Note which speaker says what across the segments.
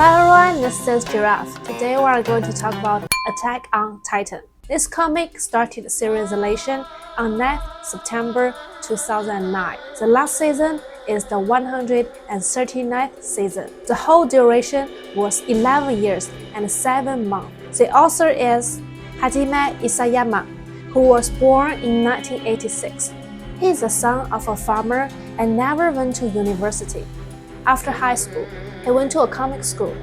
Speaker 1: Hello everyone, this is Jiraffe. Today we are going to talk about Attack on Titan. This comic started serialization on 9th September 2009. The last season is the 139th season. The whole duration was 11 years and 7 months. The author is Hajime Isayama, who was born in 1986. He is the son of a farmer and never went to university. After high school, he went to a comic school,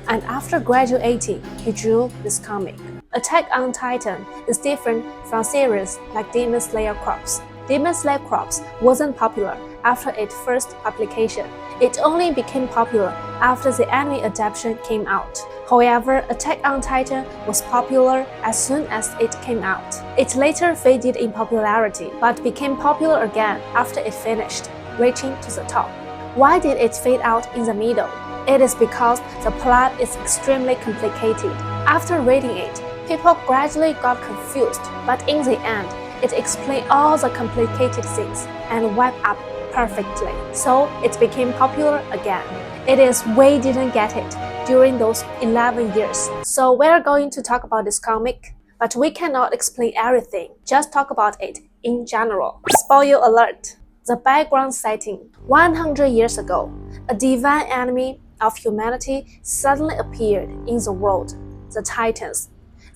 Speaker 1: and after graduating, he drew this comic. Attack on Titan is different from series like Demon Slayer Crops. Demon Slayer Crops wasn't popular after its first publication. It only became popular after the anime adaptation came out. However, Attack on Titan was popular as soon as it came out. It later faded in popularity, but became popular again after it finished, reaching to the top. Why did it fade out in the middle? It is because the plot is extremely complicated. After reading it, people gradually got confused, but in the end, it explained all the complicated things and wrapped up perfectly. So it became popular again. It is we didn't get it during those 11 years. So we're going to talk about this comic, but we cannot explain everything. Just talk about it in general. Spoiler alert. The background setting. 100 years ago, a divine enemy of humanity suddenly appeared in the world, the Titans.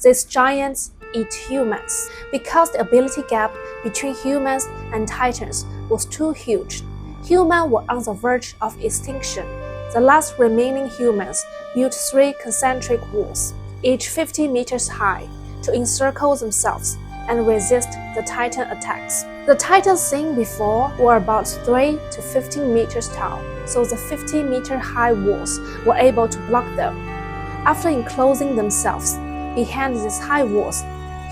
Speaker 1: These giants eat humans. Because the ability gap between humans and Titans was too huge, humans were on the verge of extinction. The last remaining humans built 3 concentric walls, each 50 meters high, to encircle themselves and resist the Titan attacks. The Titans seen before were about 3 to 15 meters tall, so the 50-meter high walls were able to block them. After enclosing themselves behind these high walls,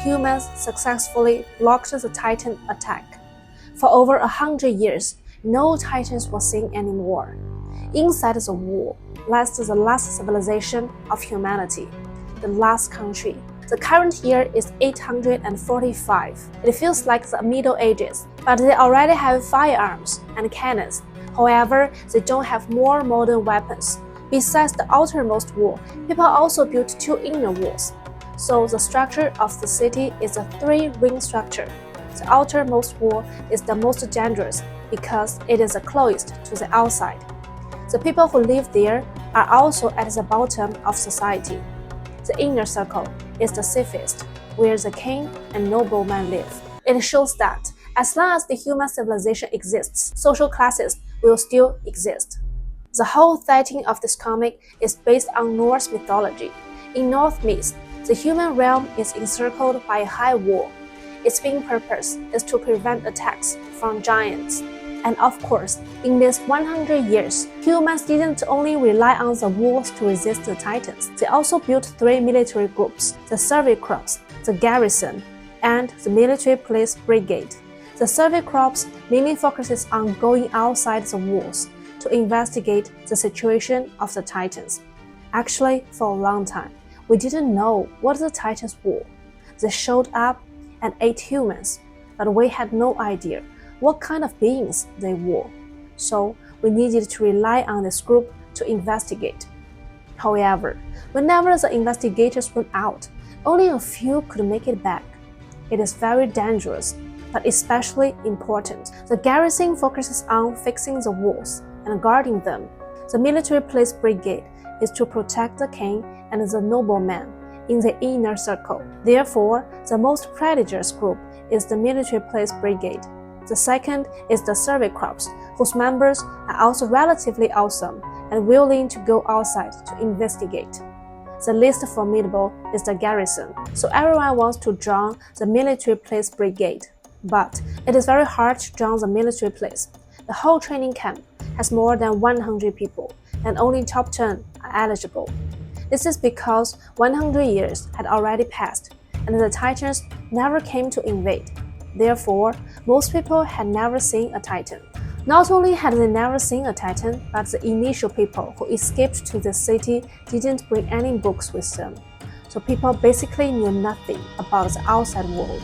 Speaker 1: humans successfully blocked the Titan attack. For over 100 years, no Titans were seen anymore. Inside the wall lies the last civilization of humanity, the last country. The current year is 845. It feels like the Middle Ages, but they already have firearms and cannons. However, they don't have more modern weapons. Besides the outermost wall, people also built 2 inner walls. So the structure of the city is a 3-ring structure. The outermost wall is the most dangerous because it is the closest to the outside. The people who live there are also at the bottom of society. The inner circle is the safest, where the king and noblemen live. It shows that as long as the human civilization exists, social classes will still exist. The whole setting of this comic is based on Norse mythology. In Norse myths, the human realm is encircled by a high wall. Its main purpose is to prevent attacks from giants. And of course, in these 100 years, humans didn't only rely on the walls to resist the Titans. They also built 3 military groups, the Survey Corps, the Garrison, and the Military Police Brigade. The Survey Corps mainly focuses on going outside the walls to investigate the situation of the Titans. Actually, for a long time, we didn't know what the Titans were. They showed up and ate humans, but we had no idea what kind of beings they were. So we needed to rely on this group to investigate. However, whenever the investigators went out, only a few could make it back. It is very dangerous, but especially important. The garrison focuses on fixing the walls and guarding them. The military police brigade is to protect the king and the noblemen in the inner circle. Therefore, the most prestigious group is the military police brigade. The second is the Survey Corps, whose members are also relatively awesome and willing to go outside to investigate. The least formidable is the Garrison, so everyone wants to join the Military Police Brigade. But it is very hard to join the military police. The whole training camp has more than 100 people, and only top 10 are eligible. This is because 100 years had already passed, and the Titans never came to invade. Therefore, most people had never seen a Titan. Not only had they never seen a Titan, but the initial people who escaped to the city didn't bring any books with them. So people basically knew nothing about the outside world.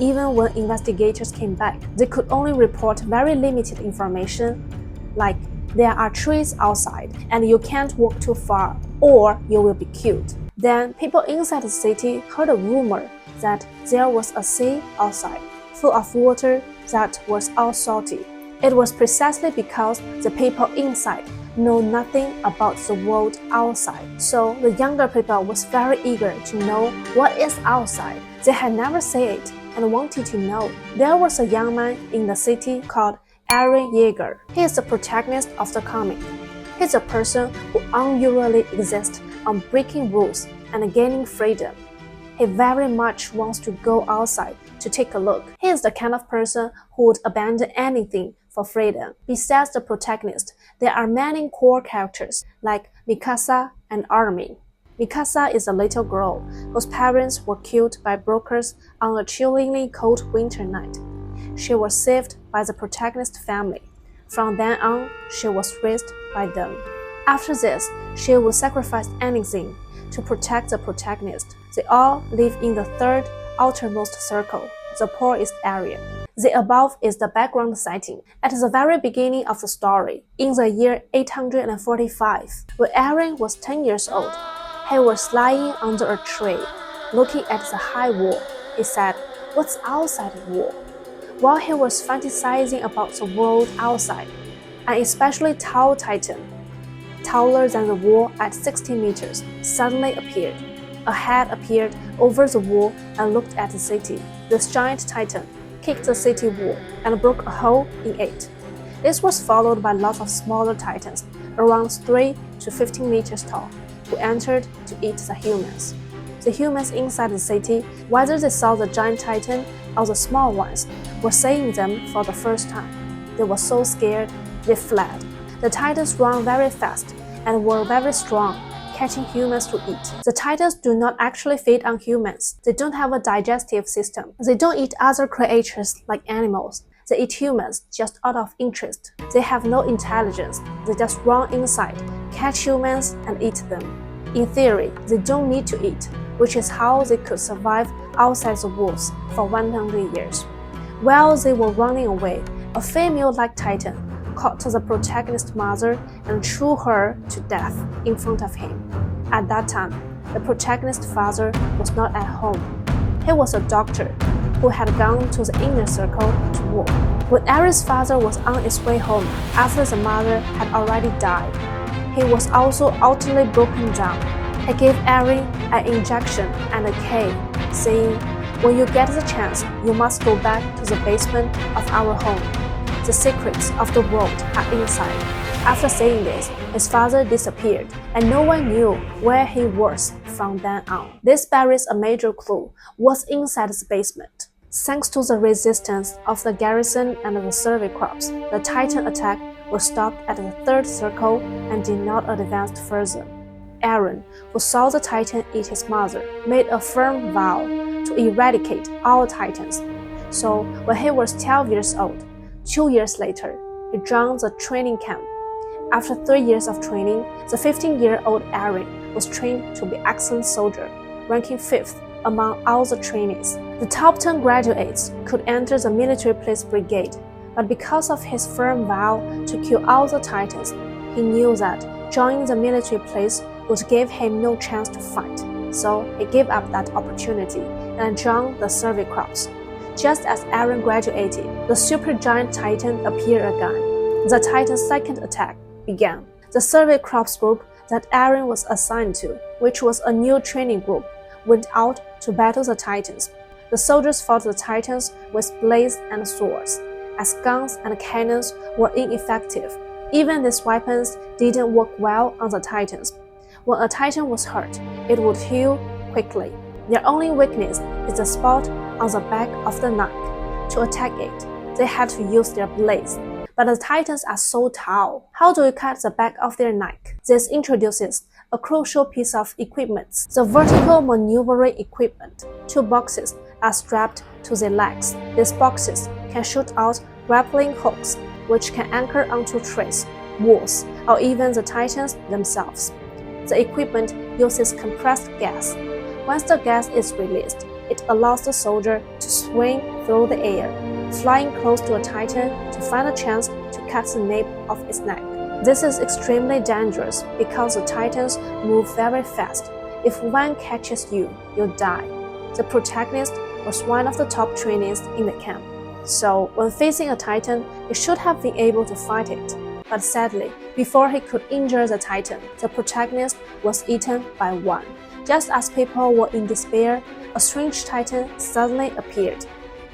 Speaker 1: Even when investigators came back, they could only report very limited information, like there are trees outside and you can't walk too far. or you will be killed. Then people inside the city heard a rumor that there was a sea outside, full of water that was all salty. It was precisely because the people inside know nothing about the world outside. So the younger people was very eager to know what is outside. They had never seen it and wanted to know. There was a young man in the city called Eren Yeager. He is the protagonist of the comic. He's a person who unusually exists on breaking rules and gaining freedom. He very much wants to go outside to take a look. He is the kind of person who would abandon anything for freedom. Besides the protagonist, there are many core characters like Mikasa and Armin. Mikasa is a little girl whose parents were killed by brokers on a chillingly cold winter night. She was saved by the protagonist family. From then on, she was raised by them. After this, she would sacrifice anything to protect the protagonist. They all live in the third outermost circle, the poorest area. The above is the background setting. At the very beginning of the story, in the year 845, when Eren was 10 years old, he was lying under a tree, looking at the high wall. He said, "What's outside the wall?" While he was fantasizing about the world outside, an especially tall titan, taller than the wall at 60 meters, suddenly appeared. A head appeared over the wall and looked at the city. This giant titan kicked the city wall and broke a hole in it. This was followed by lots of smaller titans, around 3 to 15 meters tall, who entered to eat the humans. The humans inside the city, whether they saw the giant titan or the small ones, were seeing them for the first time. They were so scared, they fled. The titans ran very fast and were very strong, catching humans to eat. The titans do not actually feed on humans. They don't have a digestive system. They don't eat other creatures like animals. They eat humans just out of interest. They have no intelligence. They just run inside, catch humans, and eat them. In theory, they don't need to eat, which is how they could survive outside the walls for 100 years. While they were running away, a female-like titan caught the protagonist's mother and threw her to death in front of him. At that time, the protagonist's father was not at home. He was a doctor who had gone to the inner circle to work. When Eren's father was on his way home after the mother had already died, he was also utterly broken down. He gave Eren an injection and a key, saying, "When you get the chance, you must go back to the basement of our home. The secrets of the world are inside." After saying this, his father disappeared, and no one knew where he was from then on. This bears a major clue what's inside the basement. Thanks to the resistance of the garrison and the survey corps, the Titan attack was stopped at the third circle and did not advance further. Eren, who saw the Titan eat his mother, made a firm vow to eradicate all Titans. So when he was 12 years old, 2 years later, he joined the training camp. After 3 years of training, the 15-year-old Eren was trained to be an excellent soldier, ranking 5th among all the trainees. The top 10 graduates could enter the military police brigade, but because of his firm vow to kill all the Titans, he knew that joining the military police would give him no chance to fight. So he gave up that opportunity and joined the survey corps. Just as Eren graduated, the supergiant Titan appeared again. The Titan's second attack began. The survey corps group that Eren was assigned to, which was a new training group, went out to battle the Titans. The soldiers fought the Titans with blades and swords, as guns and cannons were ineffective. Even these weapons didn't work well on the Titans. When a Titan was hurt, it would heal quickly. Their only weakness is the spot on the back of the neck. To attack it, they had to use their blades. But the Titans are so tall. How do you cut the back of their neck? This introduces a crucial piece of equipment, the vertical maneuvering equipment. 2 boxes are strapped to their legs. These boxes can shoot out grappling hooks, which can anchor onto trees, walls, or even the Titans themselves. The equipment uses compressed gas. Once the gas is released, it allows the soldier to swing through the air, flying close to a Titan to find a chance to cut the nape of its neck. This is extremely dangerous because the Titans move very fast. If one catches you, you'll die. The protagonist was one of the top trainees in the camp. So, when facing a Titan, he should have been able to fight it. But sadly, before he could injure the Titan, the protagonist was eaten by one. Just as people were in despair, a strange Titan suddenly appeared.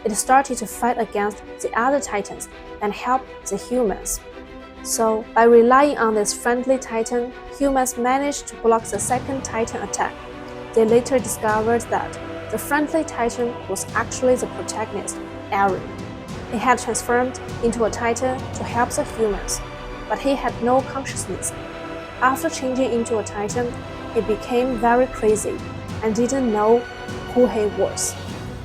Speaker 1: It started to fight against the other Titans and help the humans. So, by relying on this friendly Titan, humans managed to block the second Titan attack. They later discovered that the friendly Titan was actually the protagonist, Eren. He had transformed into a Titan to help the humans, but he had no consciousness. After changing into a Titan, he became very crazy and didn't know who he was.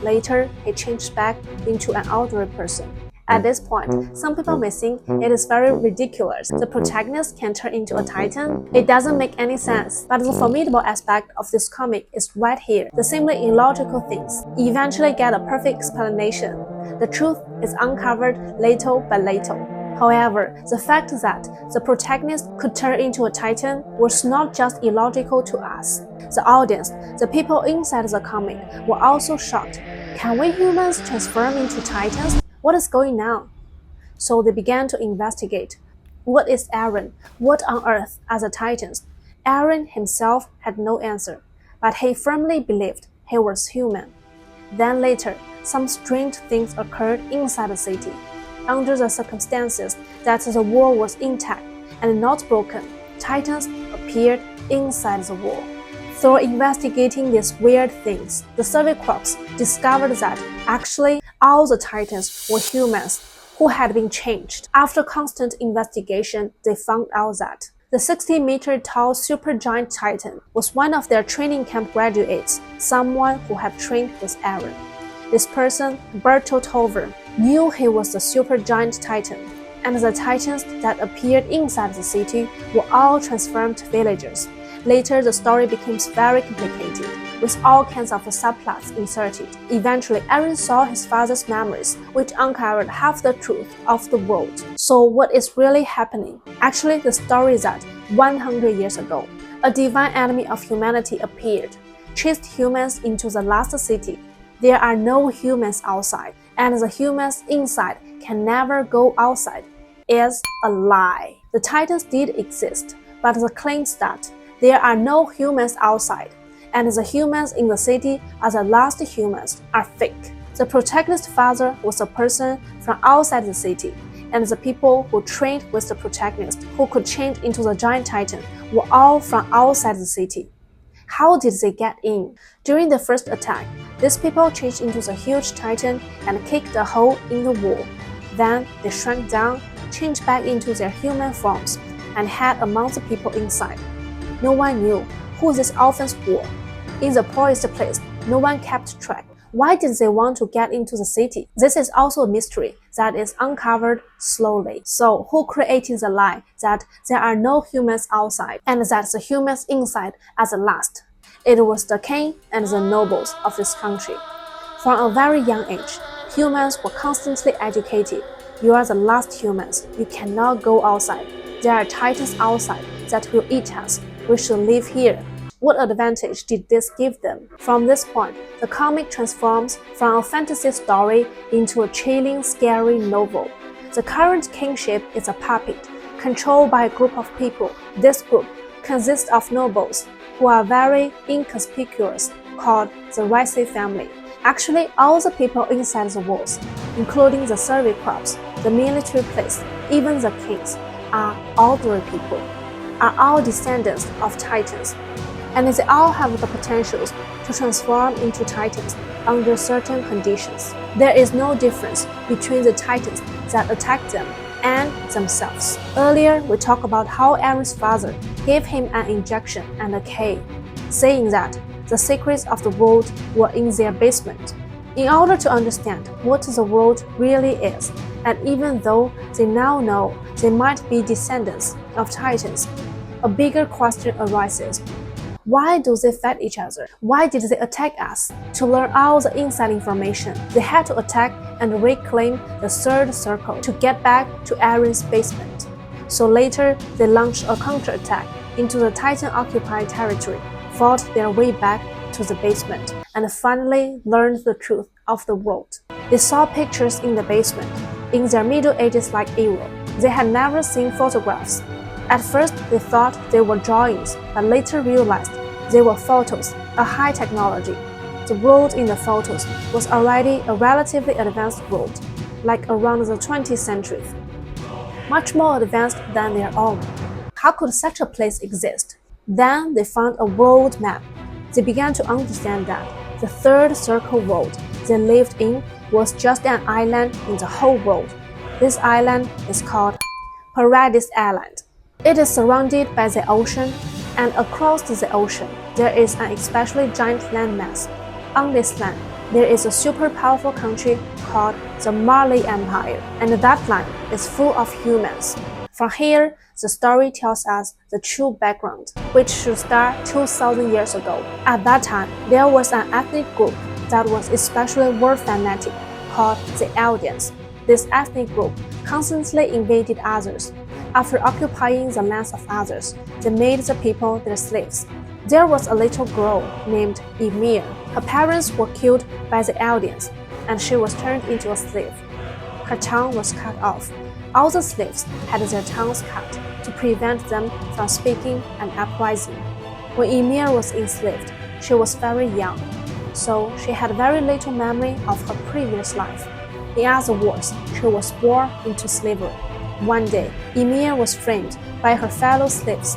Speaker 1: Later, he changed back into an ordinary person. At this point, some people may think it is very ridiculous. The protagonist can turn into a Titan. It doesn't make any sense. But the formidable aspect of this comic is right here. The seemingly illogical things eventually get a perfect explanation. The truth is uncovered little by little. However, the fact that the protagonist could turn into a Titan was not just illogical to us. The audience, the people inside the comic, were also shocked. Can we humans transform into Titans? What is going on? So they began to investigate. What is Eren? What on earth are the Titans? Eren himself had no answer, but he firmly believed he was human. Then later, some strange things occurred inside the city. Under the circumstances that the wall was intact and not broken, Titans appeared inside the wall. Through investigating these weird things, the Survey Corps discovered that actually all the Titans were humans who had been changed. After constant investigation, they found out that the 60-meter-tall supergiant Titan was one of their training camp graduates, someone who had trained with Eren. This person, Bertolt Hoover, knew he was the supergiant Titan, and the Titans that appeared inside the city were all transformed villagers. Later, the story becomes very complicated, with all kinds of subplots inserted. Eventually, Eren saw his father's memories, which uncovered half the truth of the world. So what is really happening? Actually, the story is that 100 years ago, a divine enemy of humanity appeared, chased humans into the lost city. There are no humans outside, and the humans inside can never go outside. Is a lie. The Titans did exist, but the claims that there are no humans outside, and the humans in the city are the lost humans are fake. The protagonist's father was a person from outside the city, and the people who trained with the protagonist who could change into the giant Titan were all from outside the city. How did they get in? During the first attack, these people changed into the huge Titan and kicked a hole in the wall. Then they shrank down, changed back into their human forms, and hid among the people inside. No one knew who these orphans were. In the poorest place, no one kept track. Why did they want to get into the city? This is also a mystery that is uncovered slowly. So, who created the lie that there are no humans outside and that the humans inside are the last? It was the king and the nobles of this country. From a very young age, humans were constantly educated. You are the last humans. You cannot go outside. There are Titans outside that will eat us. We should live here. What advantage did this give them? From this point, the comic transforms from a fantasy story into a chilling, scary novel. The current kingship is a puppet, controlled by a group of people. This group consists of nobles who are very inconspicuous, called the Jiraffe family. Actually, all the people inside the walls, including the Survey Corps, the military police, even the kings, are ordinary people, are all descendants of Titans. And they all have the potentials to transform into Titans under certain conditions. There is no difference between the Titans that attack them and themselves. Earlier, we talked about how Eren's father gave him an injection and a key, saying that the secrets of the world were in their basement. In order to understand what the world really is, and even though they now know they might be descendants of Titans, a bigger question arises. Why do they fight each other? Why did they attack us? To learn all the inside information, they had to attack and reclaim the third circle to get back to Eren's basement. So later, they launched a counterattack into the Titan-occupied territory, fought their way back to the basement, and finally learned the truth of the world. They saw pictures in the basement, in their Middle Ages-like era. They had never seen photographs. At first, they thought they were drawings, but later realized they were photos, a high technology. The world in the photos was already a relatively advanced world, like around the 20th century, much more advanced than their own. How could such a place exist? Then they found a world map. They began to understand that the third circle world they lived in was just an island in the whole world. This island is called Paradise Island. It is surrounded by the ocean, and across the ocean there is an especially giant landmass. On this land, there is a super powerful country called the Marley Empire, and that land is full of humans. From here, the story tells us the true background, which should start 2,000 years ago. At that time, there was an ethnic group that was especially war fanatic, called the Eldians. This ethnic group constantly invaded others. After occupying the lands of others, they made the people their slaves. There was a little girl named Ymir. Her parents were killed by the Eldians, and she was turned into a slave. Her tongue was cut off. All the slaves had their tongues cut to prevent them from speaking and uprising. When Ymir was enslaved, she was very young, so she had very little memory of her previous life. In other words, she was born into slavery. One day, Ymir was framed by her fellow slaves.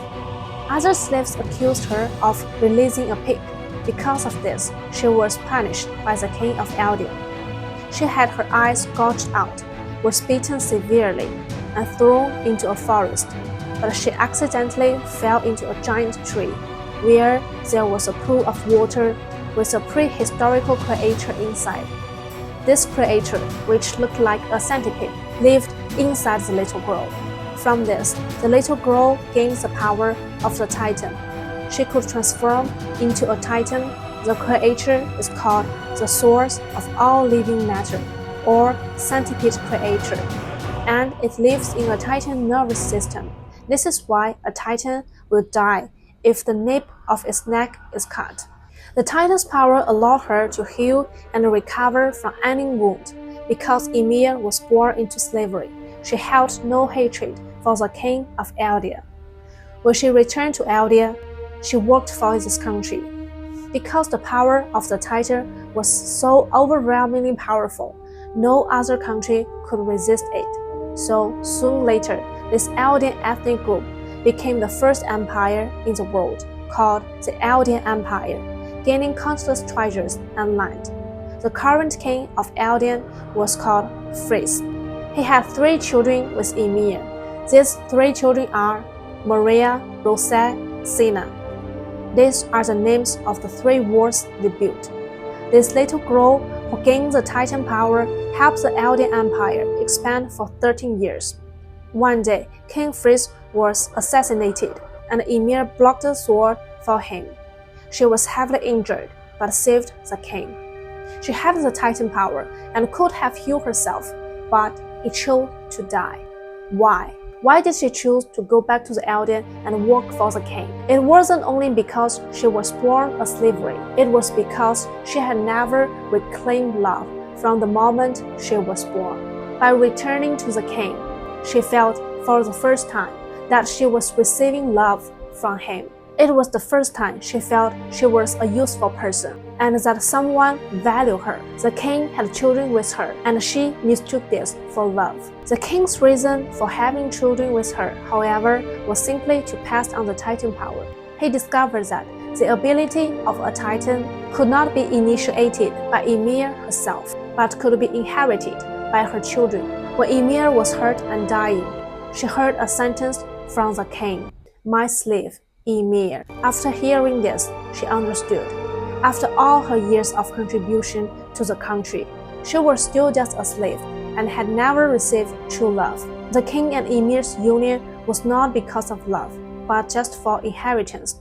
Speaker 1: Other slaves accused her of releasing a pig. Because of this, she was punished by the king of Eldia. She had her eyes gouged out, was beaten severely, and thrown into a forest. But she accidentally fell into a giant tree, where there was a pool of water with a prehistorical creature inside. This creature, which looked like a centipede, lived inside the little girl. From this, the little girl gained the power of the Titan. She could transform into a Titan. The creature is called the source of all living matter, or centipede creature, and it lives in a Titan nervous system. This is why a Titan will die if the nape of its neck is cut. The Titan's power allowed her to heal and recover from any wound. Because Ymir was born into slavery, she held no hatred for the king of Eldia. When she returned to Eldia, she worked for this country. Because the power of the Titan was so overwhelmingly powerful, no other country could resist it. So soon later, this Eldian ethnic group became the first empire in the world, called the Eldian Empire, gaining countless treasures and land. The current king of Eldian was called Freeze. He had 3 children with Ymir. These 3 children are Maria, Rosette, Sina. These are the names of the 3 worlds they built. This little girl who gained the Titan power helped the Eldian Empire expand for 13 years. One day, King Freeze was assassinated, and Ymir blocked the sword for him. She was heavily injured, but saved the king. She had the Titan power and could have healed herself, but he chose to die. Why? Why did she choose to go back to the Eldian and work for the king? It wasn't only because she was born a slavery. It was because she had never reclaimed love from the moment she was born. By returning to the king, she felt for the first time that she was receiving love from him. It was the first time she felt she was a useful person and that someone valued her. The king had children with her, and she mistook this for love. The king's reason for having children with her, however, was simply to pass on the Titan power. He discovered that the ability of a Titan could not be initiated by Ymir herself, but could be inherited by her children. When Ymir was hurt and dying, she heard a sentence from the king, "My slave, Ymir." After hearing this, she understood. After all her years of contribution to the country, she was still just a slave and had never received true love. The king and Ymir's union was not because of love, but just for inheritance.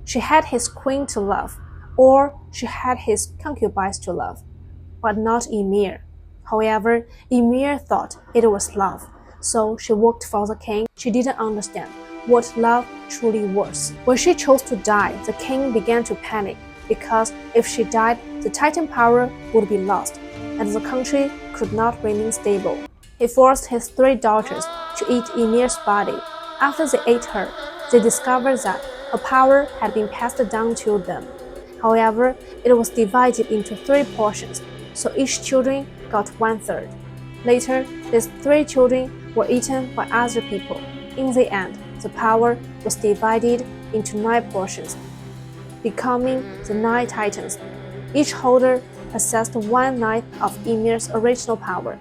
Speaker 1: She had his queen to love, or she had his concubines to love, but not Ymir. However, Ymir thought it was love, so she worked for the king. She didn't understand what love truly was. When she chose to die, the king began to panic because if she died, the Titan power would be lost, and the country could not remain stable. He forced his 3 daughters to eat Ymir's body. After they ate her, they discovered that her power had been passed down to them. However, it was divided into 3 portions, so each children got 1/3. Later, these 3 children were eaten by other people. In the end, the power was divided into 9 portions, becoming the 9 Titans. Each holder possessed 1/9 of Ymir's original power.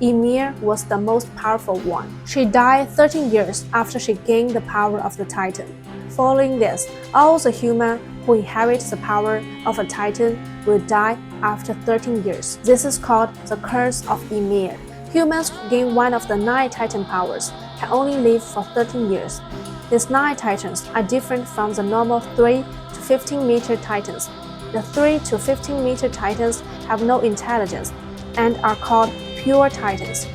Speaker 1: Ymir was the most powerful one. She died 13 years after she gained the power of the Titan. Following this, all the humans who inherit the power of a Titan will die after 13 years. This is called the Curse of Ymir. Humans who gain one of the 9 Titan powers can only live for 13 years. These 9 Titans are different from the normal 3 to 15-meter Titans. The 3 to 15-meter Titans have no intelligence and are called pure Titans.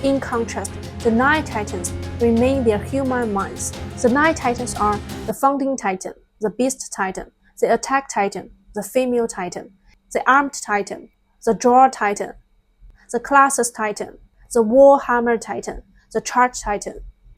Speaker 1: In contrast, the 9 Titans remain their human minds. The 9 Titans are the Founding Titan, the Beast Titan, the Attack Titan, the Female Titan, the Armed Titan, the Draw Titan, the Colossus Titan, the Warhammer Titan, the Charge Titan.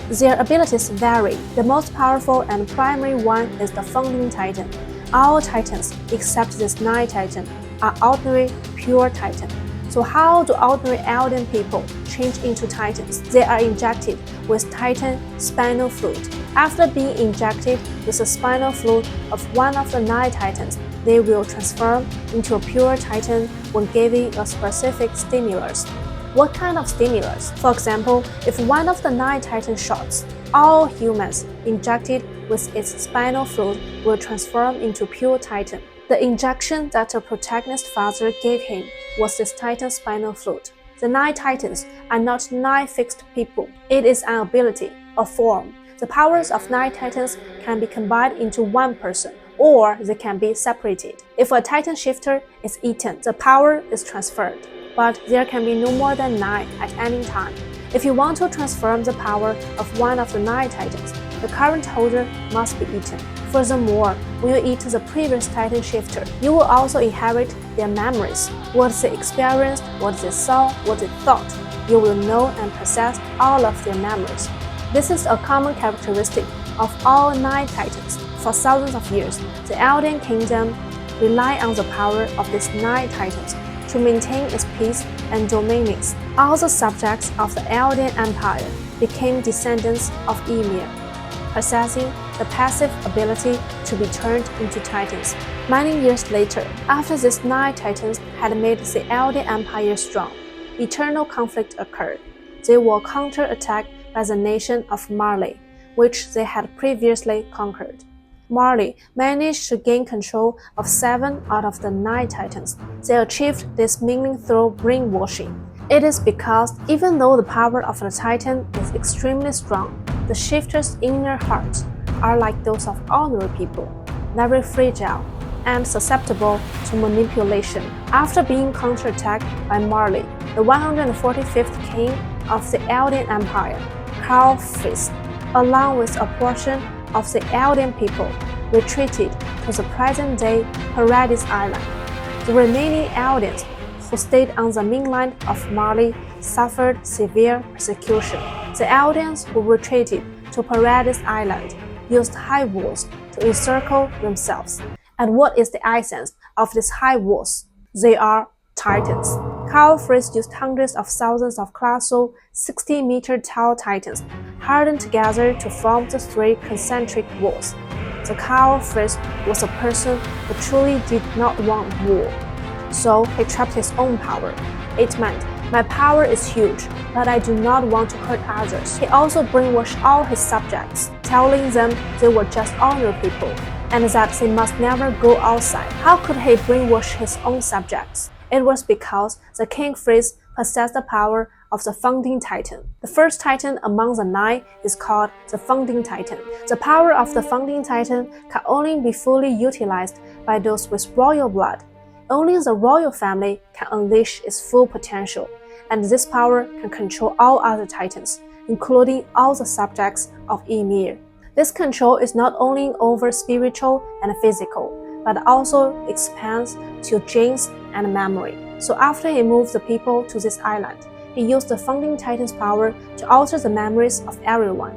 Speaker 1: Their abilities vary. The most powerful and primary one is the Founding Titan. All Titans, except this 9 Titan, are ordinary pure Titan. So how do ordinary elderly people change into Titans? They are injected with Titan spinal fluid. After being injected with the spinal fluid of one of the 9 Titans, they will transform into a pure Titan when given a specific stimulus. What kind of stimulus? For example, if one of the 9 Titan shots, all humans injected with its spinal fluid will transform into pure Titan. The injection that the protagonist's father gave him was this Titan spinal fluid. The 9 Titans are not 9 fixed people. It is an ability, a form. The powers of 9 Titans can be combined into one person, or they can be separated. If a Titan shifter is eaten, the power is transferred, but there can be no more than 9 at any time. If you want to transform the power of one of the 9 Titans, the current holder must be eaten. Furthermore, when you eat the previous Titan shifter, you will also inherit their memories, what they experienced, what they saw, what they thought. You will know and possess all of their memories. This is a common characteristic of all 9 Titans. For thousands of years, the Elden Kingdom relied on the power of these 9 Titans to maintain its peace and dominance. All the subjects of the Elden Empire became descendants of Ymir, possessing the passive ability to be turned into Titans. Many years later, after these 9 Titans had made the Elden Empire strong, eternal conflict occurred. They were counterattacked by the nation of Marley, which they had previously conquered. Marley managed to gain control of 7 out of the 9 Titans. They achieved this mainly through brainwashing. It is because even though the power of the Titan is extremely strong, the shifter's inner hearts are like those of ordinary people, very fragile and susceptible to manipulation. After being counterattacked by Marley, the 145th king of the Elden Empire, Jiraffe, along with a portion of the Elden people, retreated to the present-day Paradise Island. The remaining Eldens who stayed on the mainland of Marley suffered severe persecution. The Eldens who retreated to Paradise Island used high walls to encircle themselves. And what is the essence of these high walls? They are Titans. Jiraffe used hundreds of thousands of colossal 60-meter tall Titans hardened together to form the 3 concentric walls. The Jiraffe was a person who truly did not want war, so he trapped his own power. It meant, my power is huge, but I do not want to hurt others. He also brainwashed all his subjects, telling them they were just ordinary people, and that they must never go outside. How could he brainwash his own subjects? It was because the King Freeze possessed the power of the Founding Titan. The first Titan among the 9 is called the Founding Titan. The power of the Founding Titan can only be fully utilized by those with royal blood. Only the royal family can unleash its full potential, and this power can control all other Titans. including all the subjects of Ymir. This control is not only over spiritual and physical, but also expands to genes and memory. So after he moved the people to this island, he used the founding titan's power to alter the memories of everyone,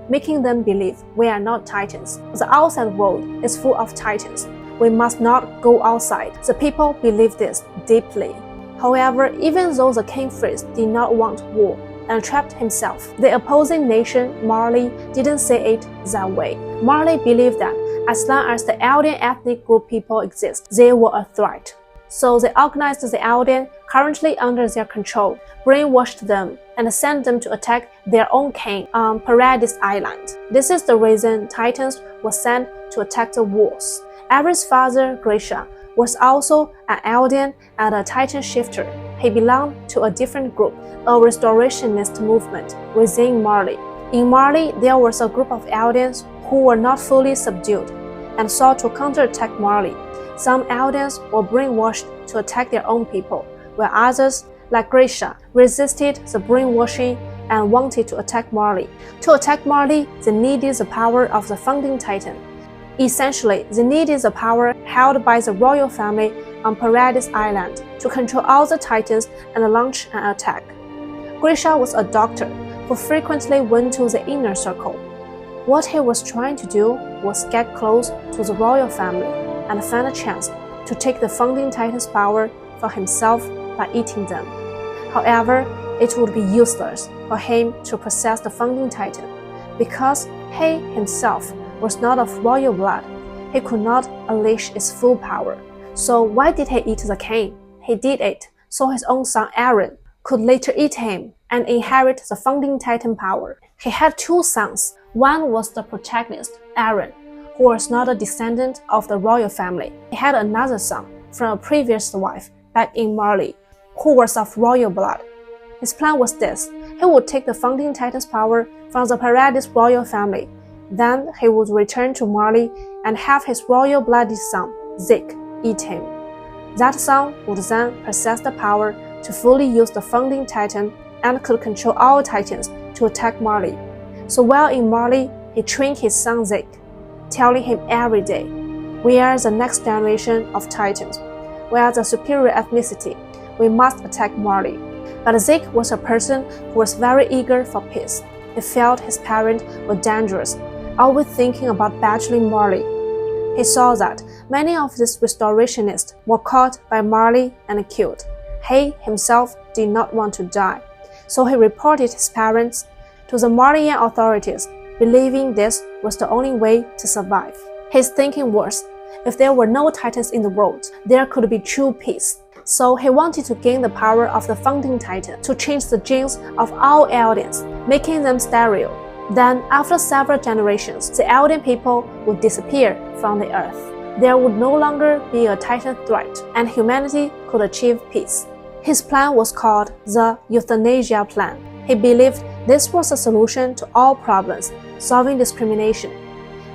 Speaker 1: making them believe we are not titans. The outside world is full of titans. We must not go outside. The people believe this deeply. However, even though the king priest did not want war and trapped himself, the opposing nation Marley didn't say it that way. Marley believed that as long as the Eldian ethnic group people exist, they were a threat. So they organized the Eldian currently under their control, brainwashed them, and sent them to attack their own king on Paradise Island. This is the reason Titans were sent to attack the walls. Ares' father, Grisha, was also an Eldian and a Titan shifter. He belonged to a different group, a restorationist movement within Marley. In Marley, there was a group of Eldians who were not fully subdued and sought to counterattack Marley. Some Eldians were brainwashed to attack their own people, while others, like Grisha, resisted the brainwashing and wanted to attack Marley. To attack Marley, they needed the power of the founding titan. Essentially, they needed the power held by the royal family on Paradise Island to control all the titans and launch an attack. Grisha was a doctor who frequently went to the inner circle. What he was trying to do was get close to the royal family and find a chance to take the founding titan's power for himself by eating them. However, it would be useless for him to possess the founding titan because he himself was not of royal blood. He could not unleash its full power. So why did he eat the king? He did it so his own son Aaron could later eat him and inherit the founding titan power. He had two sons. One was the protagonist, Aaron, who was not a descendant of the royal family. He had another son from a previous wife back in Marley, who was of royal blood. His plan was this: he would take the founding titan's power from the Paradise royal family. Then he would return to Marley and have his royal-blooded son, Zeke, eat him. That son would then possess the power to fully use the founding titan and could control all titans to attack Marley. So while in Marley, he trained his son Zeke, telling him every day, "We are the next generation of titans. We are the superior ethnicity. We must attack Marley." But Zeke was a person who was very eager for peace. He felt his parents were dangerous, always thinking about battling Marley. He saw that many of these restorationists were caught by Marley and killed. He himself did not want to die, so he reported his parents to the Marleyan authorities, believing this was the only way to survive. His thinking was, if there were no titans in the world, there could be true peace. So he wanted to gain the power of the founding titan to change the genes of all Eldians, making them sterile. Then, after several generations, the Eldian people would disappear from the earth. There would no longer be a titan threat, and humanity could achieve peace. His plan was called the Euthanasia Plan. He believed this was a solution to all problems, solving discrimination.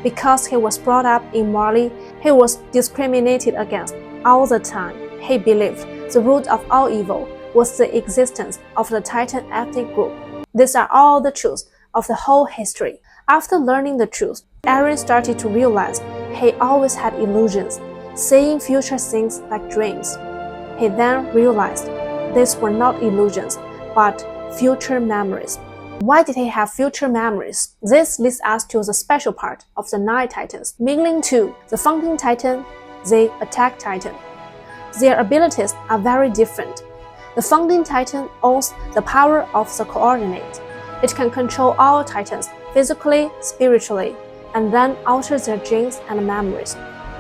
Speaker 1: Because he was brought up in Marley, he was discriminated against all the time. He believed the root of all evil was the existence of the Titan ethnic group. These are all the truths of the whole history. After learning the truth, Aaron started to realize he always had illusions, seeing future things like dreams. He then realized these were not illusions, but future memories. Why did he have future memories? This leads us to the special part of the 9 Titans, meaning 2, the founding Titan, the attack Titan. Their abilities are very different. The founding titan owns the power of the coordinate. It can control all titans physically, spiritually, and then alter their genes and memories.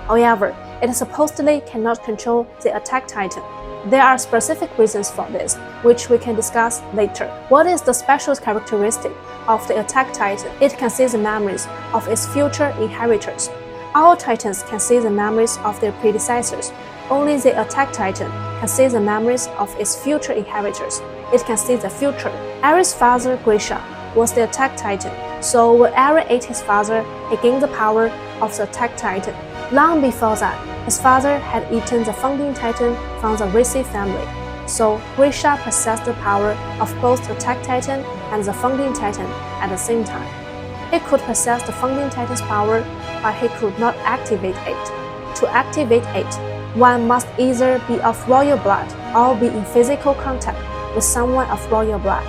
Speaker 1: However, it supposedly cannot control the attack titan. There are specific reasons for this, which we can discuss later. What is the special characteristic of the attack titan? It can see the memories of its future inheritors. All titans can see the memories of their predecessors. Only the attack titan can see the memories of its future inheritors. It can see the future. Ares' father, Grisha, was the attack titan, so when Ares ate his father, he gained the power of the attack titan. Long before that, his father had eaten the founding titan from the Risi family. So Grisha possessed the power of both the Attack Titan and the Founding Titan at the same time. He could possess the Founding Titan's power, but he could not activate it. To activate it, one must either be of royal blood or be in physical contact with someone of royal blood.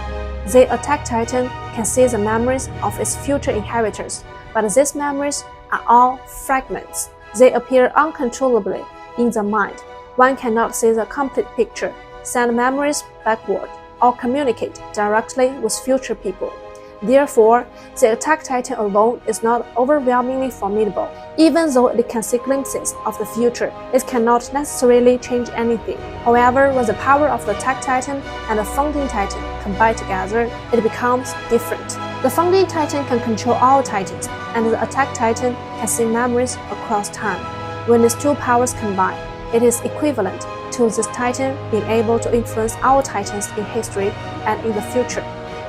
Speaker 1: The Attack Titan can see the memories of its future inheritors, but these memories are all fragments. They appear uncontrollably in the mind. One cannot see the complete picture, send memories backward, or communicate directly with future people. Therefore, the Attack Titan alone is not overwhelmingly formidable. Even though it can see glimpses of the future, it cannot necessarily change anything. However, when the power of the Attack Titan and the Founding Titan combine together, it becomes different. The Founding Titan can control all Titans, and the Attack Titan can see memories across time. When these two powers combine, it is equivalent to this Titan being able to influence all Titans in history and in the future,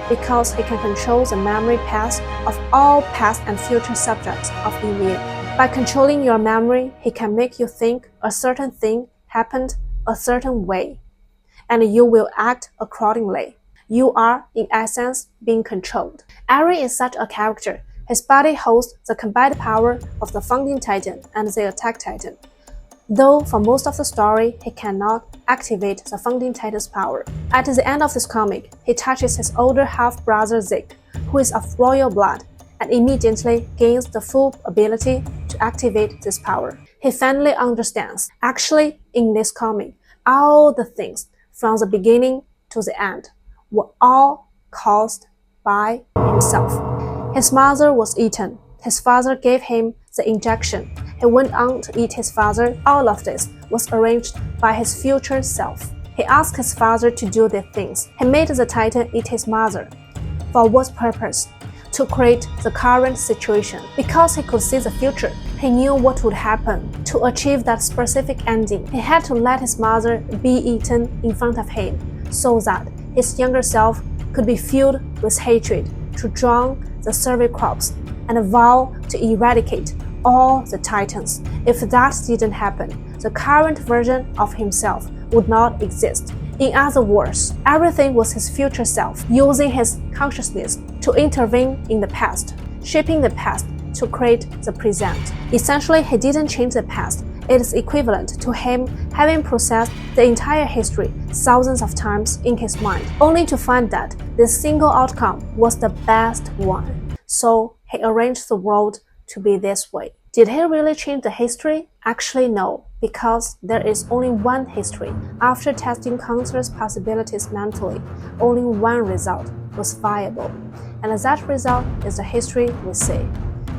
Speaker 1: because he can control the memory paths of all past and future subjects of Ymir. By controlling your memory, he can make you think a certain thing happened a certain way, and you will act accordingly. You are, in essence, being controlled. Eren is such a character. His body holds the combined power of the Founding Titan and the Attack Titan. Though for most of the story, he cannot activate the Founding Titan's power. At the end of this comic, he touches his older half-brother Zeke, who is of royal blood, and immediately gains the full ability to activate this power. He finally understands, actually, in this comic, all the things from the beginning to the end were all caused by himself. His mother was eaten. His father gave him the injection. He went on to eat his father. All of this was arranged by his future self. He asked his father to do the things. He made the Titan eat his mother. For what purpose? To create the current situation. Because he could see the future, he knew what would happen. To achieve that specific ending, he had to let his mother be eaten in front of him, so that his younger self could be filled with hatred, to drown the survey crops, and vow to eradicate all the Titans. If that didn't happen, the current version of himself would not exist. In other words, everything was his future self, using his consciousness to intervene in the past, shaping the past to create the present. Essentially, he didn't change the past. It is equivalent to him having processed the entire history thousands of times in his mind, only to find that this single outcome was the best one. So he arranged the world to be this way. Did he really change the history? Actually, no, because there is only one history. After testing countless possibilities mentally, only one result was viable, and that result is the history we see.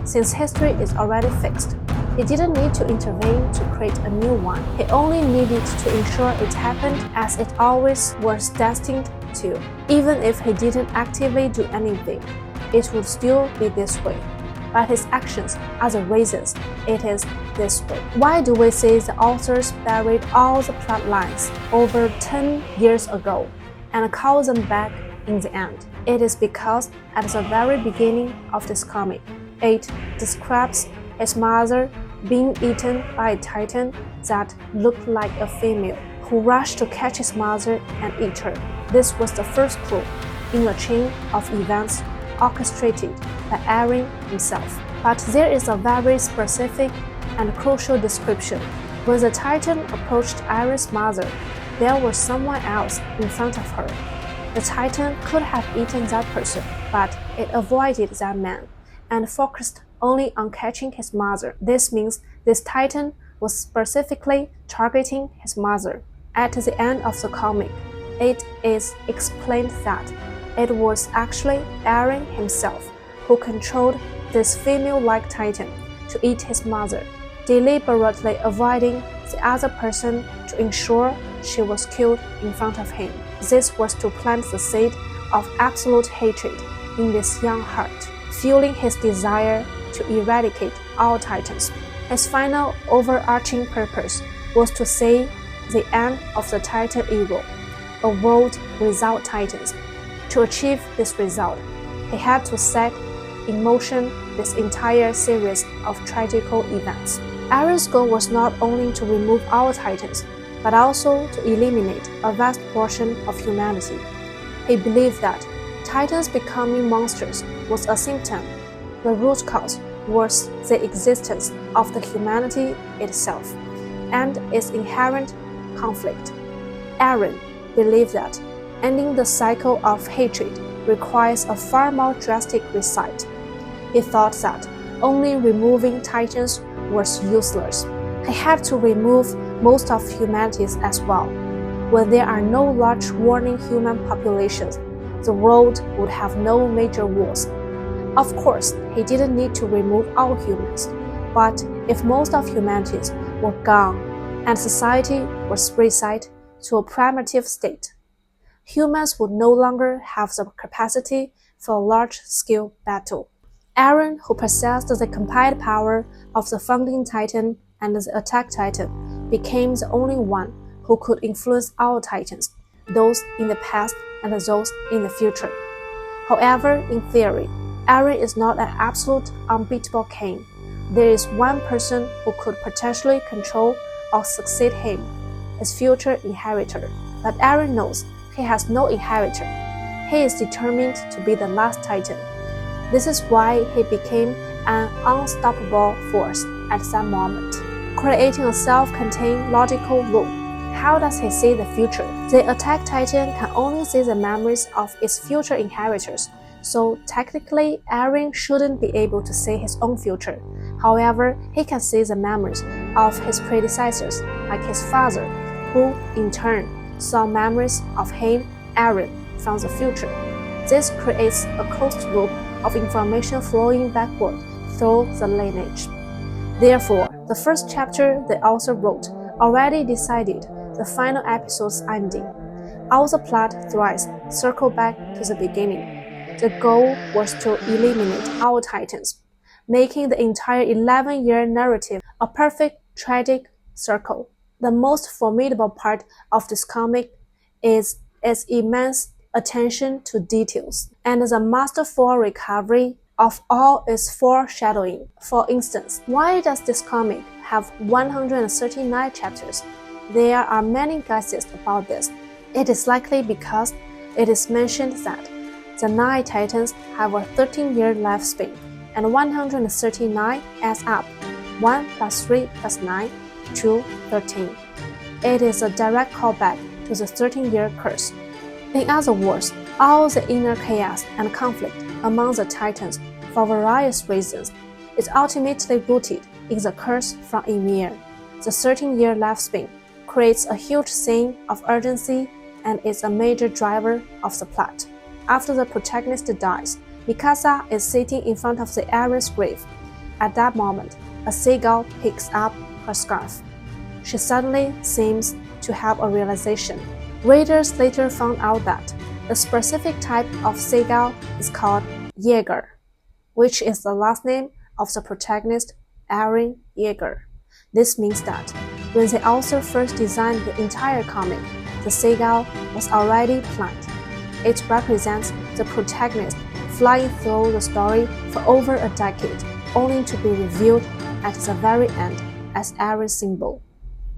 Speaker 1: Since history is already fixed, he didn't need to intervene to create a new one. He only needed to ensure it happened as it always was destined to. Even if he didn't actively do anything, it would still be this way. But his actions are the reasons it is this way. Why do we say the authors buried all the plot lines over 10 years ago and called them back in the end? It is because at the very beginning of this comic, it describes his mother being eaten by a Titan that looked like a female, who rushed to catch his mother and eat her. This was the first clue in a chain of events orchestrated by Eren himself. But there is a very specific and crucial description. When the Titan approached Eren's mother, there was someone else in front of her. The Titan could have eaten that person, but it avoided that man and focused only on catching his mother. This means this Titan was specifically targeting his mother. At the end of the comic, it is explained that it was actually Eren himself who controlled this female-like Titan to eat his mother, deliberately avoiding the other person to ensure she was killed in front of him. This was to plant the seed of absolute hatred in this young heart, fueling his desire to eradicate all Titans. His final overarching purpose was to see the end of the Titan evil, a world without Titans. To achieve this result, he had to set in motion this entire series of tragical events. Eren's goal was not only to remove all Titans, but also to eliminate a vast portion of humanity. He believed that Titans becoming monsters was a symptom. The root cause was the existence of the humanity itself and its inherent conflict. Aaron believed that ending the cycle of hatred requires a far more drastic reset. He thought that only removing Titans was useless. He had to remove most of humanity as well. When there are no large warring human populations, the world would have no major wars. Of course, he didn't need to remove all humans, but if most of humanity were gone and society was reset to a primitive state, humans would no longer have the capacity for a large-scale battle. Aaron, who possessed the combined power of the founding Titan and the attack Titan, became the only one who could influence all Titans, those in the past and those in the future. However, in theory, Aaron is not an absolute, unbeatable king. There is one person who could potentially control or succeed him, his future inheritor. But Aaron knows he has no inheritor. He is determined to be the last Titan. This is why he became an unstoppable force at that moment, creating a self-contained logical loop. How does he see the future? The attack Titan can only see the memories of its future inheritors, so technically Aaron shouldn't be able to see his own future. However, he can see the memories of his predecessors, like his father, who in turn saw memories of him, Aaron, from the future. This creates a closed loop of information flowing backward through the lineage. Therefore, the first chapter the author wrote already decided the final episode's ending. All the plot threads circle back to the beginning. The goal was to eliminate all Titans, making the entire 11-year narrative a perfect tragic circle. The most formidable part of this comic is its immense attention to details and the masterful recovery of all its foreshadowing. For instance, why does this comic have 139 chapters? There are many guesses about this. It is likely because it is mentioned that the 9 Titans have a 13-year lifespan, and 139 adds up 1 plus 3 plus 9 to 13. It is a direct callback to the 13-year curse. In other words, all the inner chaos and conflict among the Titans, for various reasons, is ultimately rooted in the curse from Ymir. The 13-year lifespan creates a huge scene of urgency and is a major driver of the plot. After the protagonist dies, Mikasa is sitting in front of the Aaron's grave. At that moment, a seagull picks up her scarf. She suddenly seems to have a realization. Readers later found out that the specific type of seagull is called Jaeger, which is the last name of the protagonist, Aaron Jaeger. This means that when the author first designed the entire comic, the seagull was already planned. It represents the protagonist flying through the story for over a decade, only to be revealed at the very end as Aaron's symbol.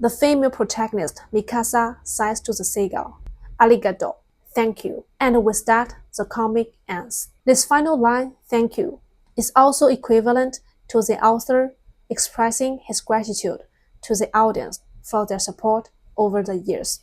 Speaker 1: The female protagonist, Mikasa, says to the seagull, "Arigato, thank you." And with that, the comic ends. This final line, "thank you," is also equivalent to the author expressing his gratitude to the audience for their support over the years.